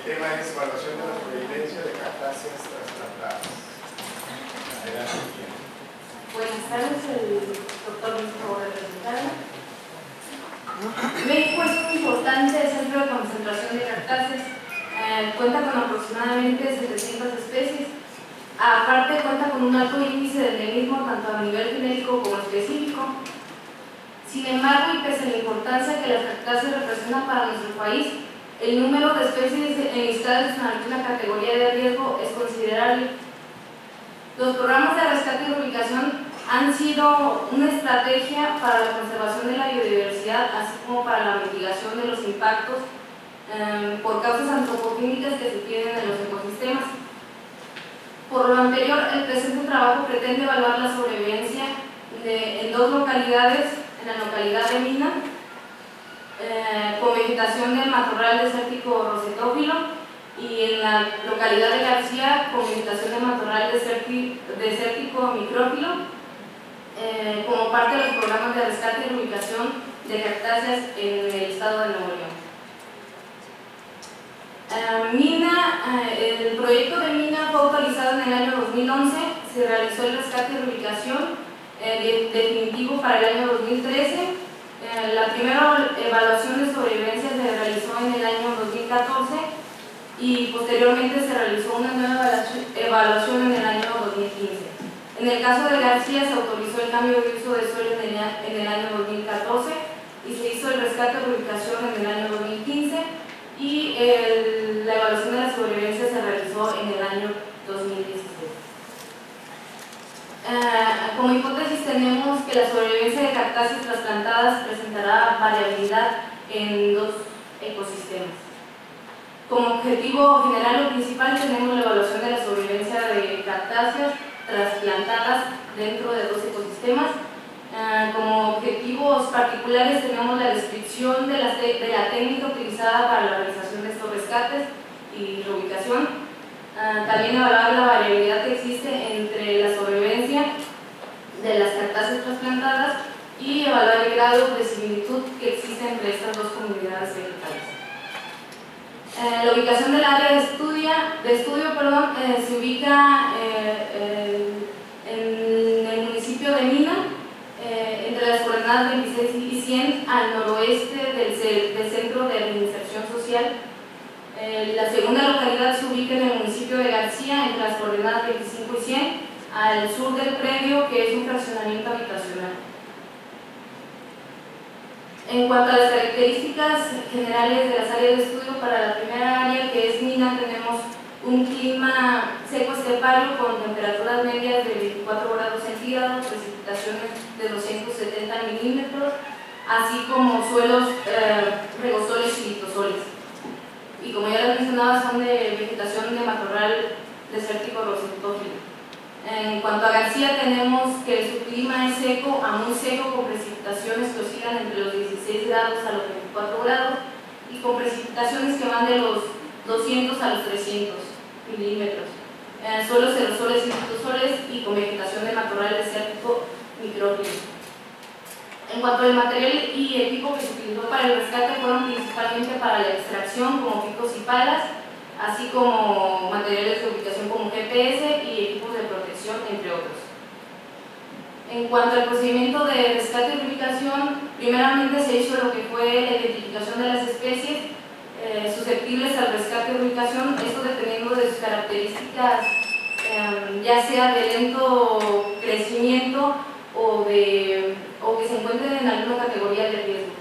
tema es evaluación de la sobrevivencia de cactáceas trasplantadas. Adelante. Buenas tardes, el doctor me favor de presentarme. México es un importante centro de concentración de cactáceas. Cuenta con aproximadamente 700 especies. Aparte, cuenta con un alto índice de endemismo tanto a nivel genérico como específico. Sin embargo, y pese a la importancia que las cactáceas representan para nuestro país, el número de especies enlistadas en alguna categoría de riesgo es considerable. Los programas de rescate y reubicación han sido una estrategia para la conservación de la biodiversidad, así como para la mitigación de los impactos por causas antropogénicas que se tienen en los ecosistemas. Por lo anterior, el presente trabajo pretende evaluar la sobrevivencia en dos localidades, en la localidad de Mina, con vegetación del matorral desértico rosetófilo, y en la localidad de García con vegetación de matorral desértico micrófilo, como parte de los programas de rescate y reubicación de cactáceas en el estado de Nuevo León. El proyecto de Mina fue autorizado en el año 2011, se realizó el rescate y reubicación definitivo para el año 2013. La primera evaluación de sobrevivencia se realizó en el año 2014 y posteriormente se realizó una nueva evaluación en el año 2015. En el caso de García se autorizó el cambio de uso de suelo en el año 2014 y se hizo el rescate de reubicación en el año 2015 y la evaluación de la sobrevivencia se realizó en el año 2016. Como hipótesis tenemos que la sobrevivencia de cactáceas trasplantadas presentará variabilidad en dos ecosistemas. Como objetivo general o principal tenemos la evaluación de la sobrevivencia de cactáceas trasplantadas dentro de dos ecosistemas. Como objetivos particulares tenemos la descripción de la técnica utilizada para la realización de estos rescates y reubicación. También evaluar la variabilidad que existe entre la sobrevivencia de las cactáceas trasplantadas y evaluar el grado de similitud que existe entre estas dos comunidades vegetales. La ubicación del área de estudio se ubica en el municipio de Mina, entre las coordenadas 26 y 100 al noroeste del Centro de Reinserción Social. La segunda localidad se ubica en el municipio de García, entre las coordenadas 25 y 100, al sur del predio, que es un fraccionamiento habitacional. En cuanto a las características generales de las áreas de estudio, para la primera área, que es Mina, tenemos un clima seco estepario con temperaturas medias de 24 grados centígrados, precipitaciones de 270 milímetros, así como suelos regosoles y litosoles. Y como ya les mencionaba, son de vegetación de matorral desértico rosetófilo. En cuanto a García, tenemos que su clima es seco a muy seco, con precipitaciones que oscilan entre los 16 grados a los 24 grados y con precipitaciones que van de los 200 a los 300 milímetros. Suelos aerosoles y litosoles y con vegetación de matorral desértico micrófilo. En cuanto al material y equipo que se utilizó para el rescate, fueron principalmente para la extracción, como picos y palas, así como materiales de ubicación como GPS y equipos de protección, entre otros. En cuanto al procedimiento de rescate y reubicación, primeramente se hizo lo que fue la identificación de las especies susceptibles al rescate y reubicación, esto dependiendo de sus características, ya sea de lento crecimiento o que se encuentren en alguna categoría de riesgo.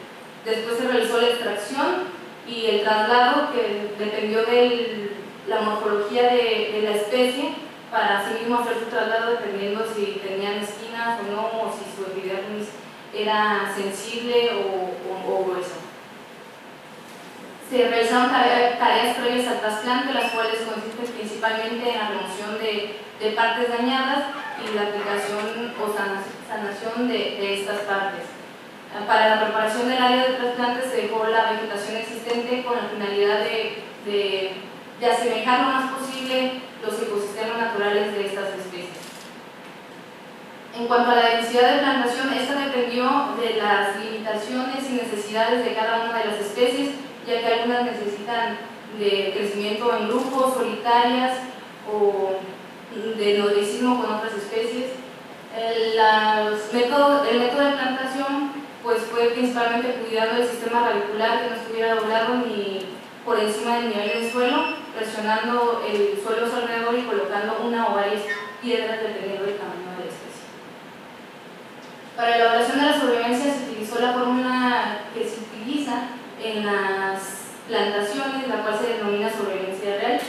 Después se realizó la extracción y el traslado, que dependió de la morfología de la especie, para así mismo hacer su traslado dependiendo si tenían espinas o no, o si su epidermis era sensible o gruesa. Se realizaron tareas previas al trasplante, las cuales consisten principalmente en la remoción de partes dañadas y la aplicación o sanación de estas partes. Para la preparación del área de trasplante se dejó la vegetación existente con la finalidad de asemejar lo más posible los ecosistemas naturales de estas especies. En cuanto a la densidad de plantación, esta dependió de las limitaciones y necesidades de cada una de las especies, ya que algunas necesitan de crecimiento en grupos, solitarias o de nodricismo con otras especies. El método de plantación pues fue principalmente cuidando el sistema radicular que no estuviera doblado ni por encima del nivel del suelo, presionando el suelo a su alrededor y colocando una o varias piedras dependiendo del tamaño de la especie. Para la elaboración de la sobrevivencia se utilizó la fórmula que se utiliza en las plantaciones, la cual se denomina sobrevivencia real.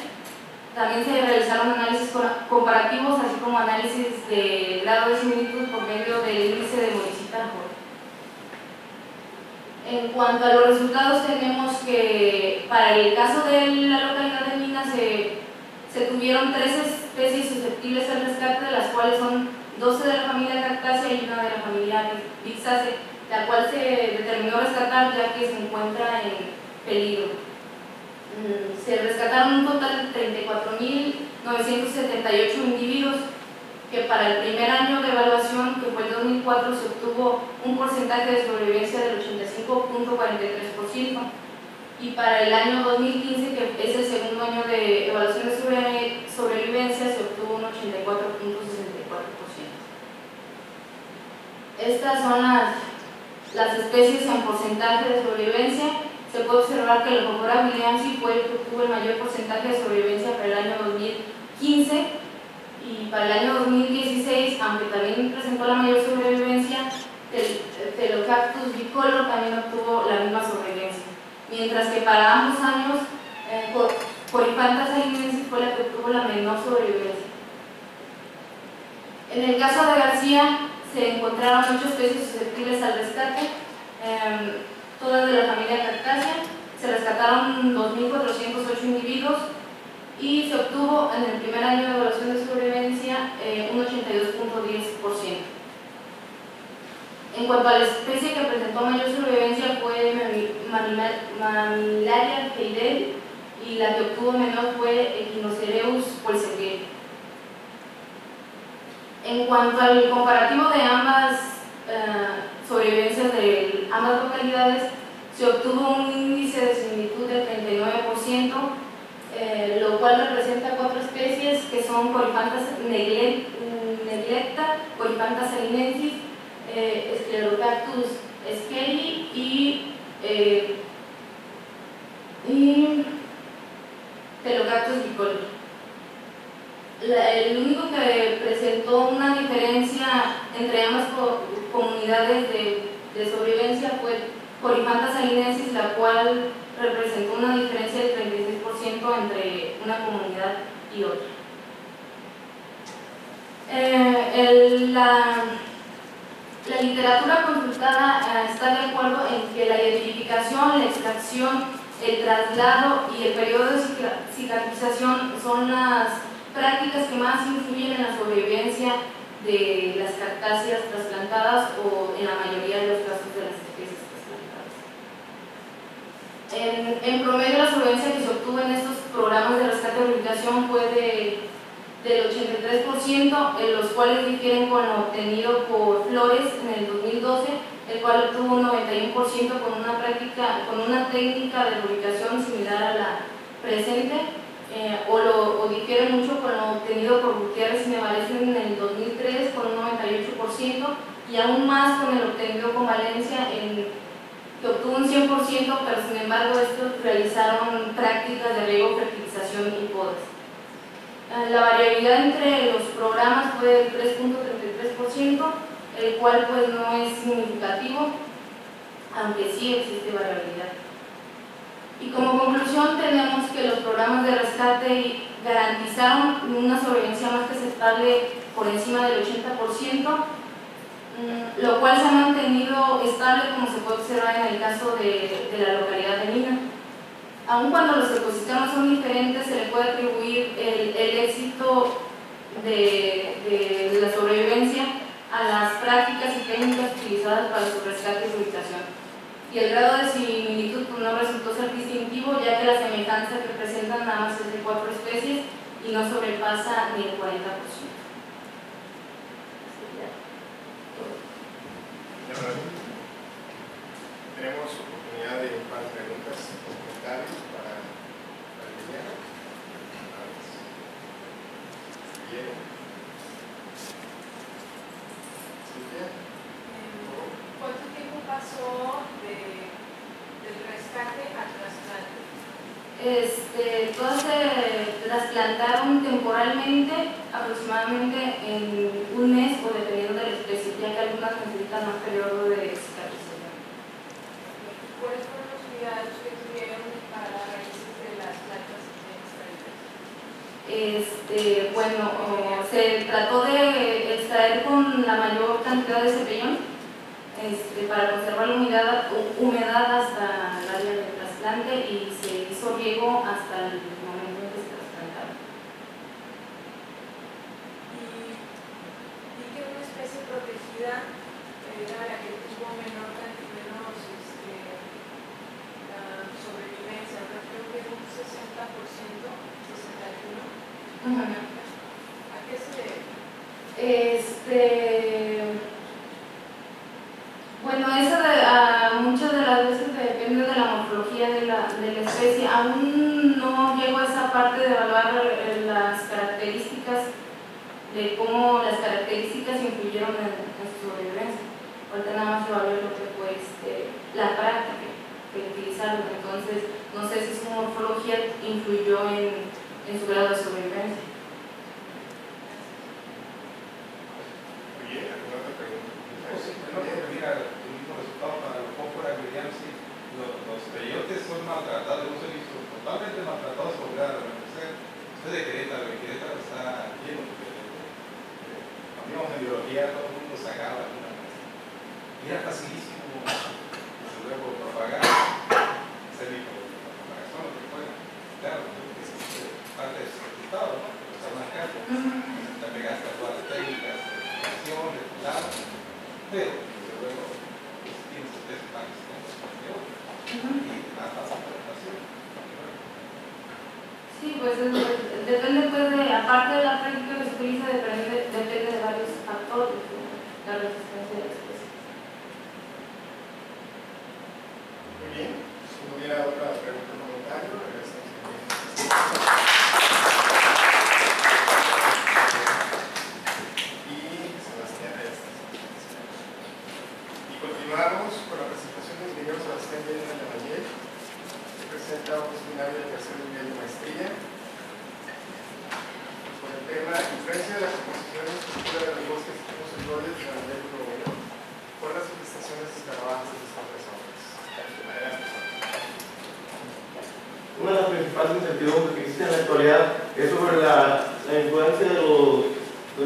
También se realizaron análisis comparativos, así como análisis de grado de similitud por medio del índice de Morishita-Hall. En cuanto a los resultados, tenemos que para el caso de la localidad de Mina se tuvieron 13 especies susceptibles al rescate, de las cuales son 12 de la familia Cactaceae y una de la familia Vixaceae, la cual se determinó rescatar ya que se encuentra en peligro. Se rescataron un total de 34.978 individuos, que para el primer año de evaluación, que fue el 2004, se obtuvo un porcentaje de sobrevivencia del 85.43%, y para el año 2015, que es el segundo año de evaluación de sobrevivencia, se obtuvo un 84.64%. Estas son las especies en porcentaje de sobrevivencia. Se puede observar que el Leucophora williamsi fue el que obtuvo el mayor porcentaje de sobrevivencia para el año 2015, y para el año 2016, aunque también presentó la mayor sobrevivencia, el Phelocactus bicolor también obtuvo la misma sobrevivencia, mientras que para ambos años Coryphantha salinensis fue la que obtuvo la menor sobrevivencia. En el caso de García se encontraron 8 especies susceptibles al rescate, todas de la familia Cactaceae. Se rescataron 2.408 individuos y se obtuvo en el primer año de evaluación de sobrevivencia un 82.10%. En cuanto a la especie que presentó mayor sobrevivencia fue Mammillaria heidei, y la que obtuvo menor fue Echinocereus polsegueri. En cuanto al comparativo de ambas sobrevivencias de ambas localidades, se obtuvo un índice de similitud del 39%, lo cual representa 4 especies que son Coryphantha neglecta, Coryphantha salinensis, Sclerocactus skeri y Phelocactus bicolor. El único que presentó una diferencia entre ambas comunidades de sobrevivencia fue Coryphantha salinensis, la cual representó una diferencia del 36% entre una comunidad y otra. La literatura consultada está de acuerdo en que la identificación, la extracción, el traslado y el periodo de cicatrización son las prácticas que más influyen en la sobrevivencia de las cactáceas trasplantadas, o en la mayoría de los casos de las especies trasplantadas. En promedio, la sobrevivencia que se obtuvo en estos programas de rescate y rehabilitación fue del 83%, en los cuales difieren con lo obtenido por Flores en el 2012, el cual obtuvo un 91% con una técnica de rehabilitación similar a la presente, o difiere mucho con lo obtenido por Gutiérrez y Nevarese en el 2003 con un 98%, y aún más con el obtenido con Valencia, que obtuvo un 100%, pero sin embargo estos realizaron prácticas de riego, fertilización y podas. La variabilidad entre los programas fue del 3.33%, el cual pues no es significativo, aunque sí existe variabilidad. Y como conclusión tenemos que los programas de rescate garantizaron una sobrevivencia más que aceptable por encima del 80%, lo cual se ha mantenido estable, como se puede observar en el caso de la localidad de Mina. Aun cuando los ecosistemas son diferentes, se le puede atribuir el éxito de la sobrevivencia a las prácticas y técnicas utilizadas para su rescate y rehabilitación. Y el grado de similitud pues, no resultó ser distintivo, ya que la semejanza que presentan nada más es de 4 especies y no sobrepasa ni el 40%. Tenemos oportunidad de un par de preguntas o comentarios para Todas se las plantaron temporalmente, aproximadamente en un mes o dependiendo de la especie, ya que algunas necesitan más periodo de cicatrización. ¿Cuáles fueron los cuidados que tuvieron para las raíces de las plantas extraídas? Bueno, se trató de extraer con la mayor cantidad de cepillón para conservar la humedad hasta el área del trasplante y se hizo riego hasta el momento en que se trasplantaron. Y que una especie protegida era la que tuvo menor sobrevivencia, creo que un 60%, 61%. ¿A qué se debe? Bueno, eso muchas de las veces depende de la morfología de la especie. Aún no llego a esa parte de evaluar las características, de cómo las características influyeron en su sobrevivencia. Ahorita nada más evaluar lo que fue la práctica que utilizaron. Entonces, no sé si su morfología influyó en su grado de sobrevivencia. Muy bien, ¿alguna otra pregunta? Mira, el mismo resultado para los Pópora guineanos, sí, los peyotes son maltratados, los he visto totalmente maltratados por la renacer. Usted de Querétaro, y Querétaro está lleno de íbamos en biología, todo el mundo sacaba y era facilísimo, desde luego, propagar, hacer micropropagación, lo que fuera. Claro, es parte del resultado, ¿no? Pero está marcado, te pegaste a todas las técnicas de aplicación, de lado, pero desde luego tienes especies más y más fácil de adaptación. Sí, pues depende, pues, aparte de la práctica que se utiliza, depende de varios factores de la resistencia de la especie. Muy bien, si no hubiera otra pregunta o comentario, regresamos. Y Sebastián y continuamos con la presentación del ingeniero Sebastián Medina Lavallée, que presenta un seminario de tercer nivel de maestría con el tema influencia de la composición y estructura de los bosques y sus roles a nivel global con las infestaciones de escarabajos de los compresores. Una de las principales incertidumbres que existen en la actualidad es sobre la influencia de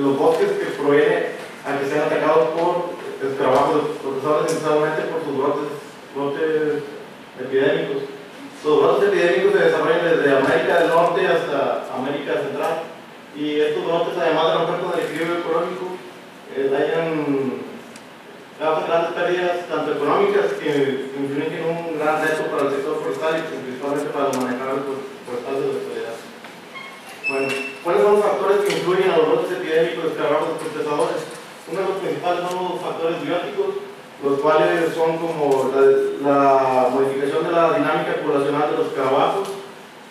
los bosques que proviene a que sean atacados por escarabajos, especialmente por sus brotes epidémicos. Los brotes epidémicos se desarrollan desde América del Norte hasta América Central y estos brotes, además de romper con el equilibrio ecológico, causan grandes pérdidas tanto económicas que influyen en un gran reto para el sector forestal y principalmente para los manejadores forestales de la actualidad. Bueno, ¿cuáles son los factores que influyen a los brotes epidémicos de escarabajos procesadores? Uno de los principales son los factores bióticos, los cuales son como la modificación de la dinámica poblacional de los escarabajos,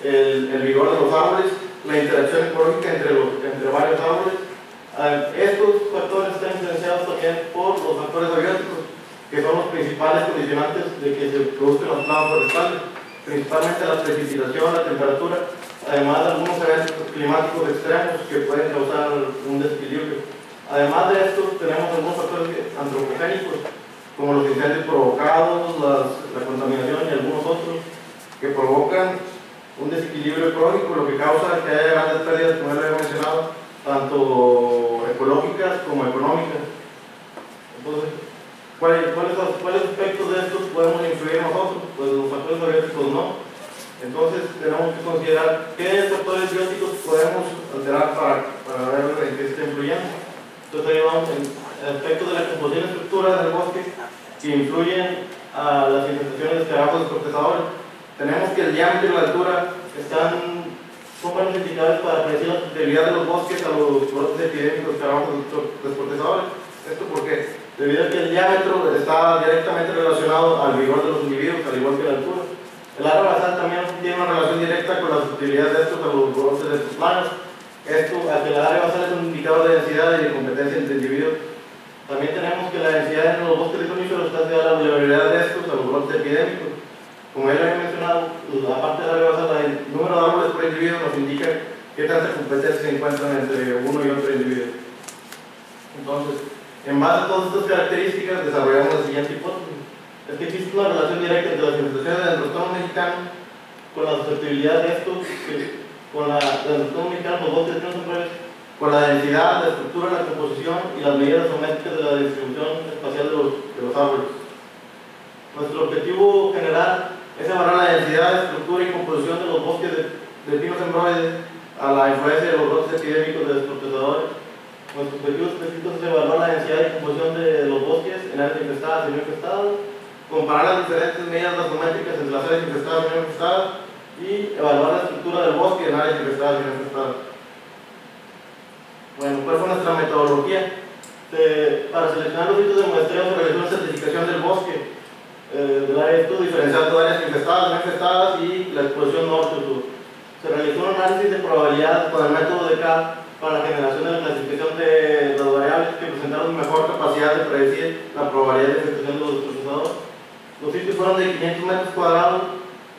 el vigor de los árboles, la interacción ecológica entre varios árboles. Estos factores están influenciados también por los factores abióticos, que son los principales condicionantes de que se produzcan las plagas forestales, principalmente la precipitación, la temperatura, además de algunos eventos climáticos extremos que pueden causar un desequilibrio. Además de esto, tenemos algunos factores antropogénicos, como los incendios provocados, la contaminación y algunos otros, que provocan un desequilibrio ecológico, lo que causa que haya grandes pérdidas, como ya lo había mencionado, tanto ecológicas como económicas. Entonces, ¿cuáles aspectos de estos podemos influir nosotros? Pues los factores abióticos no. Entonces tenemos que considerar qué factores bióticos podemos alterar para ver en qué está influyendo. Entonces ahí vamos en aspectos de la composición y estructura del bosque que influyen a las infestaciones de escarabajos descortezadores. Tenemos que el diámetro y la altura son buenos indicadores para predecir la susceptibilidad de los bosques a los brotes epidémicos de escarabajos descortezadores. ¿Esto por qué? Debido a que el diámetro está directamente relacionado al vigor de los individuos, al igual que la altura. El área basal también tiene una relación directa con la susceptibilidad de estos a los brotes de estos planos. Esto, al que el área basal es un indicador de densidad y de competencia entre individuos. También tenemos que la densidad en los bosques de coníferas está asociada a la vulnerabilidad de estos a los brotes epidémicos. Como ya lo había mencionado, aparte del área basal, individuo nos indica qué tanta competencia se encuentran entre uno y otro individuo. Entonces, en base a todas estas características, desarrollamos la siguiente hipótesis. Es que existe una relación directa entre las infestaciones del trastorno mexicano con la susceptibilidad de estos, con la del trastorno mexicano, los bosques de pinos sembrados, con la densidad, la estructura, la composición y las medidas geométricas de la distribución espacial de los árboles. Nuestro objetivo general es evaluar la densidad, estructura y composición de los bosques de pinos embroides a la influencia de los brotes epidémicos de desprotesadores. Nuestro objetivo específico es evaluar la densidad y composición de los bosques en áreas infestadas y no infestadas, comparar las diferentes medidas geométricas entre las áreas infestadas y no infestadas y evaluar la estructura del bosque en áreas infestadas y no infestadas. Bueno, ¿cuál fue nuestra metodología? Para seleccionar los sitios de muestreo se realizó una certificación del bosque del área de estudio, diferenciando áreas infestadas, no infestadas y la exposición norte o sur. Se realizó un análisis de probabilidad con el método de CAD para la generación de la clasificación de las variables que presentaron mejor capacidad de predecir la probabilidad de infestación de los procesadores. Los sitios fueron de 500 metros cuadrados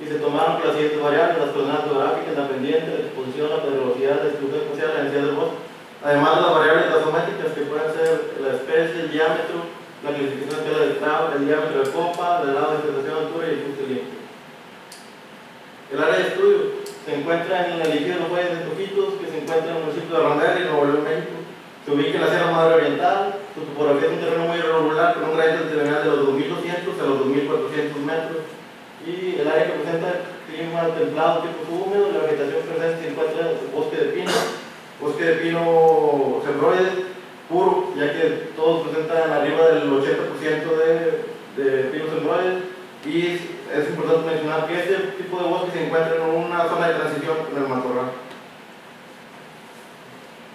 y se tomaron las siguientes variables: las coordenadas geográficas, la pendiente, la exposición, la pedregosidad, la distribución espacial, la densidad del bosque. Además de las variables gasométricas que pueden ser la especie, el diámetro, la clasificación de escala de Krauss, el diámetro de copa, el grado de infestación, altura y el fuste limpio. El área de estudio se encuentra en el ejido de los Valles de Toquitos, que se encuentra en el municipio de Randery, Nuevo León, México. Se ubica en la Sierra Madre Oriental. Su topografía es un terreno muy irregular con un gradiente altimetral de los 2.200 a los 2.400 metros. Y el área que presenta clima templado tipo subhúmedo. La vegetación presente se encuentra en el bosque de pino cembroides puro, ya que todos presentan arriba del 80% de pinos cembroides. Y es importante mencionar que este tipo de bosque se encuentra en una zona de transición con el matorral.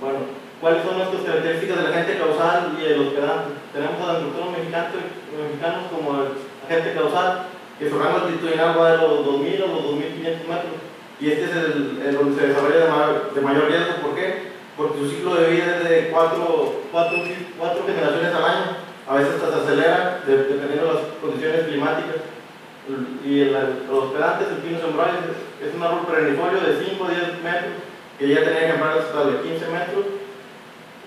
Bueno, ¿cuáles son nuestras características del agente causal y el hospedante? Tenemos a los trastornos mexicanos como el agente causal, que su rango altitudinal va de los 2.000 a los 2.500 metros. Y este es el donde se desarrolla de mayor riesgo. ¿Por qué? Porque su ciclo de vida es de 4 generaciones al año. A veces hasta se acelera dependiendo de las condiciones climáticas. Y los hospedantes, el pino cembroides, es un árbol perennifolio de 5 a 10 metros, que ya tenía ejemplares hasta de 15 metros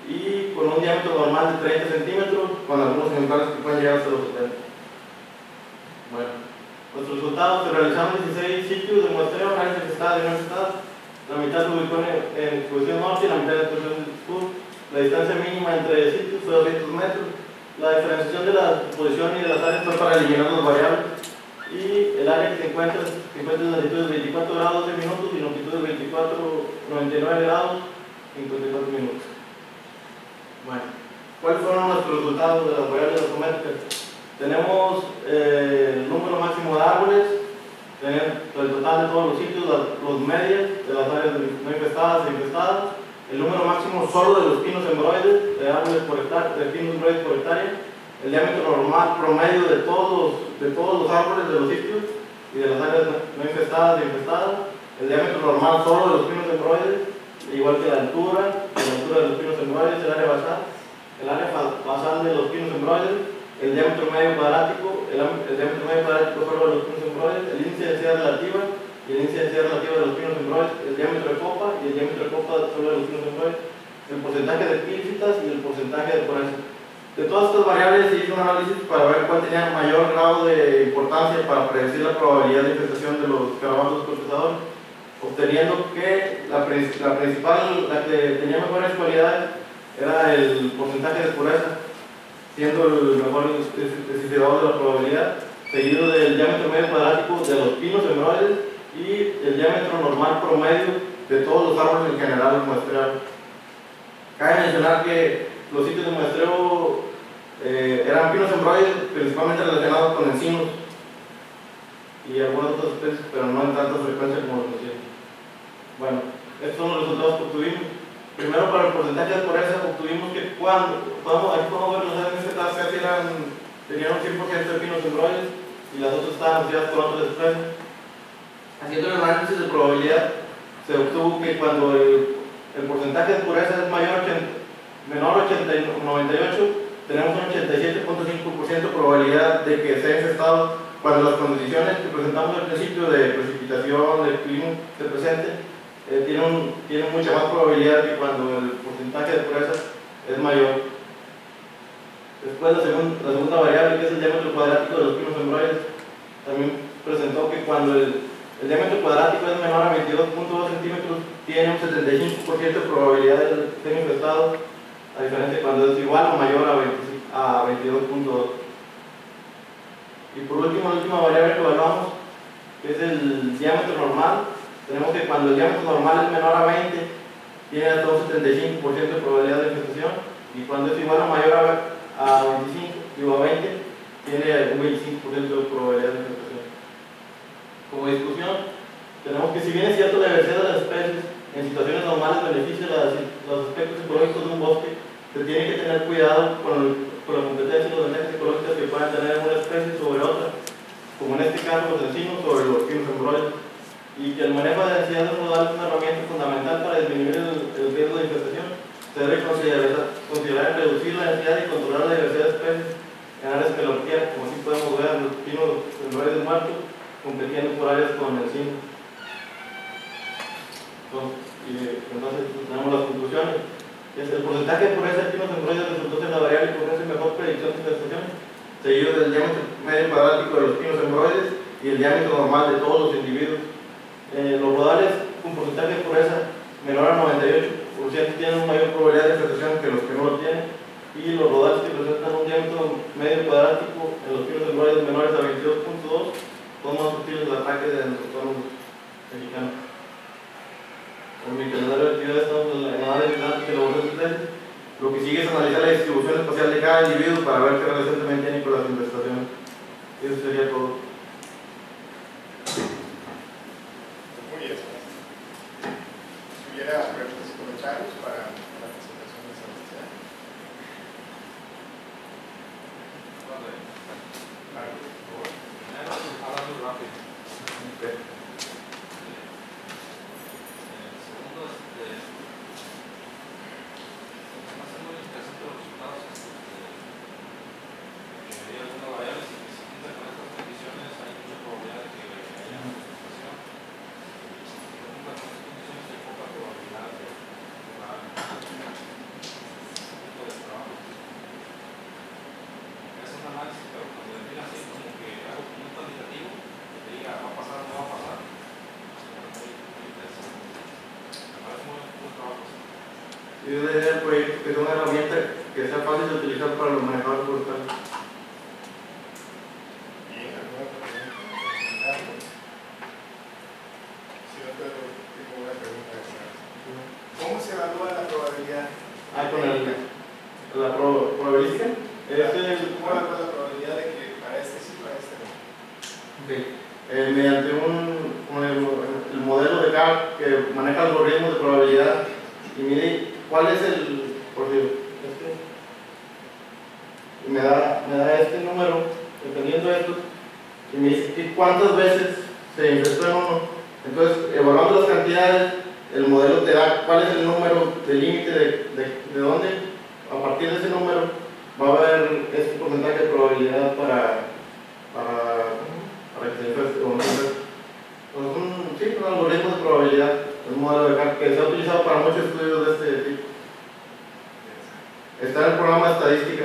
y con un diámetro normal de 30 centímetros, con algunos ejemplares que pueden llegar hasta los 70. Bueno, los resultados: se realizaron 16 sitios de muestreo, áreas infestadas y no infestadas. La mitad se ubicó en exposición norte y la mitad en exposición sur. La distancia mínima entre sitios fue 200 metros. La diferenciación de la exposición y de las áreas fue para eliminar las variables. Y el área que se encuentra en latitud de 24 grados 12 minutos y longitud de 99 grados 54 minutos. Bueno, ¿cuáles fueron nuestros resultados de las variables gasométricas? Tenemos el número máximo de árboles, el total de todos los sitios, los medias de las áreas no infestadas e infestadas, el número máximo solo de los pinos embroides, de árboles por hectárea, de pinos embroides por hectárea, el diámetro normal promedio de todos los árboles de los sitios y de las áreas no infestadas e infestadas, el diámetro normal solo de los pinos embroides, igual que la altura de los pinos embroides, el área basal de los pinos embroides, el diámetro medio cuadrático, el diámetro medio cuadrático solo de los pinos embroides, el índice de densidad relativa y el índice de densidad relativa de los pinos embroides, el diámetro de copa y el diámetro de copa solo de los pinos embroides, el porcentaje de epífitas y el porcentaje de pureza. De todas estas variables se hizo un análisis para ver cuál tenía mayor grado de importancia para predecir la probabilidad de infestación de los escarabajos procesadores, obteniendo que la principal, la que tenía mejores cualidades, era el porcentaje de pureza, siendo el mejor descifrador de la probabilidad, seguido del diámetro medio cuadrático de los pinos embroides y el diámetro normal promedio de todos los árboles en general muestreados. Cabe mencionar que los sitios de muestreo eran pinos embroides principalmente relacionados con encinos y algunas otras especies, pero no en tanta frecuencia como los encinos. Bueno, estos son los resultados que obtuvimos. Primero, para el porcentaje de pureza, obtuvimos que aquí podemos ver los árboles que casi tenían un 100% de pinos embroides y las otras estaban asociadas con otras especies. Haciendo el análisis de probabilidad, se obtuvo que cuando el porcentaje de pureza es menor a 98, tenemos un 87.5% de probabilidad de que sea infestado cuando las condiciones que presentamos al principio de precipitación, de clima, se presenten tienen mucha más probabilidad que cuando el porcentaje de pureza es mayor. Después la segunda variable, que es el diámetro cuadrático de los pinos hemorroides, también presentó que cuando el diámetro cuadrático es menor a 22.2 centímetros, tiene un 75% de probabilidad de ser infestado, a diferencia de cuando es igual o mayor a 22.2. Y por último, la última variable que evaluamos, que es el diámetro normal, tenemos que cuando el diámetro normal es menor a 20, tiene hasta un 75% de probabilidad de infestación, y cuando es igual o mayor a 20, tiene un 25% de probabilidad de infestación. Como discusión, tenemos que, si bien es cierto, la diversidad de las especies en situaciones normales beneficia los aspectos ecológicos de un bosque, se tiene que tener cuidado con la competencia y las ventajas ecológicas que puedan tener una especie sobre otra, como en este caso los encinos sobre los pinos hemorroides, y que el manejo de densidades nodales es una herramienta fundamental para disminuir el riesgo de infestación. Se debe considerar reducir la densidad y controlar la diversidad de especies en áreas melorquías, como aquí podemos ver los pinos hemorroides muertos compitiendo por áreas con encinos. Entonces tenemos las conclusiones. El porcentaje de pureza de pinos hemorroides resultó ser la variable que ofrece mejor predicción de infestación, seguido del diámetro medio cuadrático de los pinos hemorroides y el diámetro normal de todos los individuos. Los rodales con porcentaje de pureza menor a 98% tienen una mayor probabilidad de infestación que los que no lo tienen, y los rodales que presentan un diámetro medio cuadrático en los pinos hemorroides menores a 22.2 son más sutiles al ataque de los autónomos mexicanos. En mi calendario de actividades estamos en el análisis de datos y elaboración de tesis. Lo que sigue es analizar la distribución espacial de cada individuo para ver qué relación también tiene con las infestaciones. Eso sería todo. Muy bien. Si hubiera preguntas y comentarios para la presentación de Sebastián. Ahora muy rápido. Okay. Y la idea del proyecto que sea una herramienta que sea fácil de utilizar para los manejadores forestales. Bien, ¿alguna pregunta? Si no, tengo una pregunta. ¿Cómo se evalúa la probabilidad? Con la probabilística. ¿Cómo evalúa la probabilidad de que para este sí, para este no? Okay. Mediante el modelo de CAP que maneja algoritmos de probabilidad y mide cuál es me da este número dependiendo de esto y me dice cuántas veces se infestó en uno. Entonces, evaluando las cantidades, el modelo te da cuál es el número de límite de dónde, a partir de ese número va a haber ese porcentaje de probabilidad para que se infeste o no se infeste. Pues un algoritmo de probabilidad, un modelo de CAP que se ha utilizado para muchos estudios de este tipo. Está en el programa de estadística.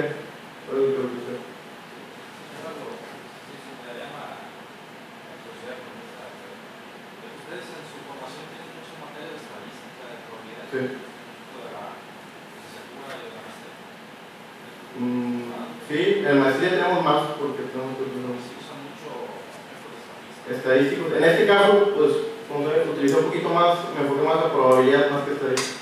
Sí. Sí, en maestría tenemos más porque tenemos estadísticos. En este caso, pues, como se utilizó un poquito más, me enfoqué más a probabilidad más que estadística.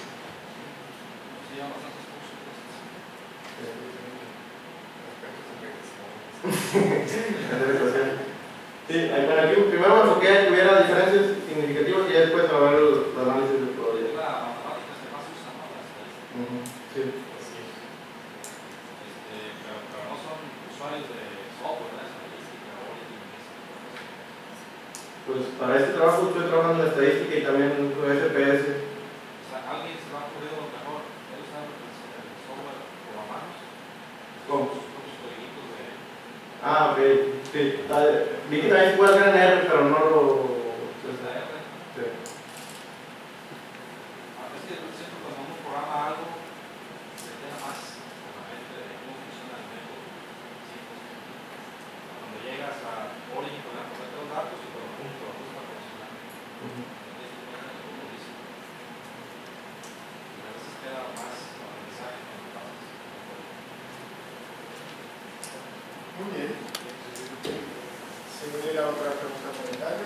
Sí, bueno, aquí primero me enfoqué a que hubiera diferencias significativas y ya después a ver el análisis de probabilidad. La matemática que más usa, ¿no? La estadística. Sí. Pero no son usuarios de software, ¿no? Estadística o pues para este trabajo estoy trabajando en estadística y también en SPS. O sea, alguien se va a poder mejor. Él sabe el software por manos. ¿Cómo? Ok. Sí. Vi que también se puede hacer en R, pero no lo... Sí. Muy bien. Si no hubiera otra pregunta o comentario,